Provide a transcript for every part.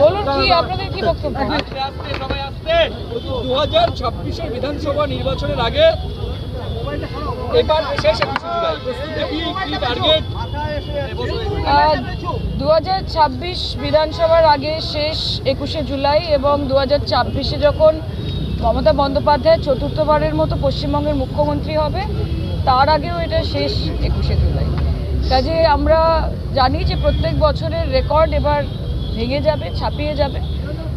বলুন কি আপনাদের কি বক্তব্য? 2026 বিধানসভা নির্বাচনের আগে এবার শেষ 21 জুলাই প্রস্তুতি কি টার্গেট? 2026 বিধানসভার আগে শেষ 21শে জুলাই এবং 2026-এ যখন মমতা বন্দ্যোপাধ্যায় চতুর্থবারের মতো পশ্চিমবঙ্গের মুখ্যমন্ত্রী হবে তার আগেও এটা শেষ 21শে জুলাই। কাজে আমরা জানি যে প্রত্যেক বছরের রেকর্ড এবার ভেঙে যাবে, ছাপিয়ে যাবে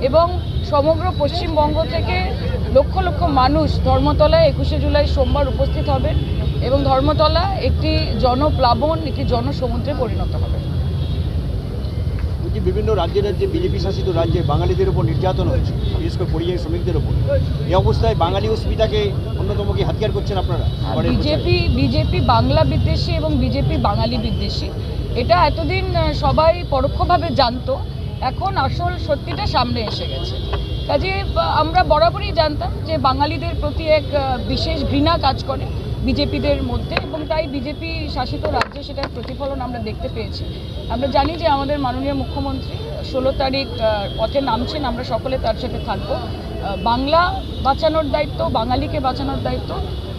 এবং সমগ্র পশ্চিমবঙ্গ থেকে লক্ষ লক্ষ মানুষ ধর্মতলায় 21শে জুলাই সোমবার উপস্থিত হবে এবং ধর্মতলা একটি জনপ্লাবন, একটি জনসমুদ্রে পরিণত হবে। বিভিন্ন রাজ্যে বিজেপি শাসিত রাজ্যে বাঙালিদের উপর নির্যাতন হয়েছে, বিশেষ করে পরিযায়ী শ্রমিকদের উপর। এই অবস্থায় বাঙালি অস্মিতাকে অন্যতম কি হাতিয়ার করছেন আপনারা? বিজেপি বাংলা বিদ্বেষী এবং বিজেপি বাঙালি বিদ্বেষী, এটা এতদিন সবাই পরোক্ষভাবে জানতো, এখন আসল সত্যিটা সামনে এসে গেছে। কাজে আমরা বরাবরই জানতাম যে বাঙালিদের প্রতি এক বিশেষ ঘৃণা কাজ করে বিজেপিদের মধ্যে এবং তাই বিজেপি শাসিত রাজ্যে সেটার প্রতিফলন আমরা দেখতে পেয়েছি। আমরা জানি যে আমাদের মাননীয় মুখ্যমন্ত্রী 16 তারিখ পথে নামছেন, আমরা সকলে তার সাথে থাকবো। বাংলা বাঁচানোর দায়িত্ব, বাঙালিকে বাঁচানোর দায়িত্ব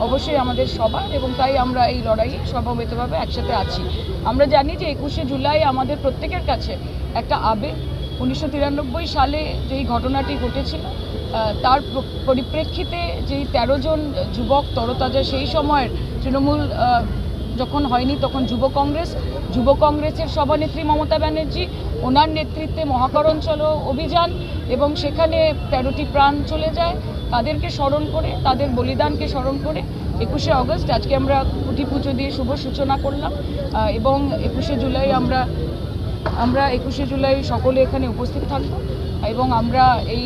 অবশ্যই আমাদের সবার এবং তাই আমরা এই লড়াইয়ে সমবেতভাবে একসাথে আছি। আমরা জানি যে 21শে জুলাই আমাদের প্রত্যেকের কাছে একটা আবেগ। 1993 সালে যেই ঘটনাটি ঘটেছিল তার পরিপ্রেক্ষিতে যেই 13 জন যুবক তরতাজা, সেই সময়ের তৃণমূল যখন হয়নি তখন যুব কংগ্রেসের সভানেত্রী মমতা ব্যানার্জি, ওনার নেতৃত্বে মহাকরণ চলো অভিযান এবং সেখানে 13টি প্রাণ চলে যায়। তাদেরকে স্মরণ করে, তাদের বলিদানকে স্মরণ করে 21শে অগস্ট আজকে আমরা কুটি পুজো দিয়ে শুভ সূচনা করলাম এবং 21শে জুলাই আমরা 21শে জুলাই সকলে এখানে উপস্থিত থাকব এবং আমরা এই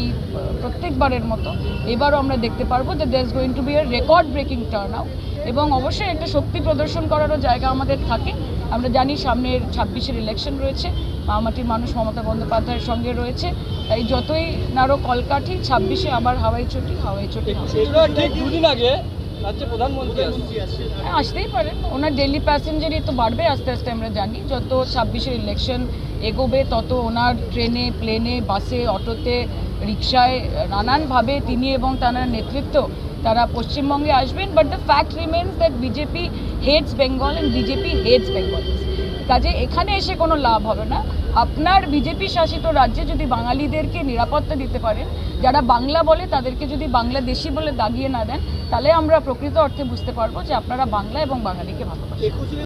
প্রত্যেকবারের মতো এবারও আমরা দেখতে পারবো যে there is going to be a record breaking turn out এবং অবশ্যই একটা শক্তি প্রদর্শন করারও জায়গা আমাদের থাকে। আমরা জানি সামনের 26-এর ইলেকশন রয়েছে, মামাটির মানুষ মমতা বন্দ্যোপাধ্যায়ের সঙ্গে রয়েছে, তাই যতই নাড়ো কলকাঠি 26-এ আবার হাওয়াই চটি। দুদিন আগে রাজ্যে প্রধানমন্ত্রী আসতেই পারেন, ওনার ডেইলি প্যাসেঞ্জারই তো বাড়বে আস্তে আস্তে। আমরা জানি যত 26-এর ইলেকশন এগোবে তত ওনার ট্রেনে, প্লেনে, বাসে, অটোতে, রিক্সায় নানানভাবে তিনি এবং তার নেতৃত্ব তারা পশ্চিমবঙ্গে আসবেন। But the fact remains that BJP hates Bengal and BJP hates Bengal. কাজে এখানে এসে কোনো লাভ হবে না। আপনার বিজেপি শাসিত রাজ্যে যদি বাঙালিদেরকে নিরাপত্তা দিতে পারেন, যারা বাংলা বলে তাদেরকে যদি বাংলাদেশি বলে দাগিয়ে না দেন, তাহলে আমরা প্রকৃত অর্থে বুঝতে পারবো যে আপনারা বাংলা এবং বাঙালিকে ভালোবাসেন।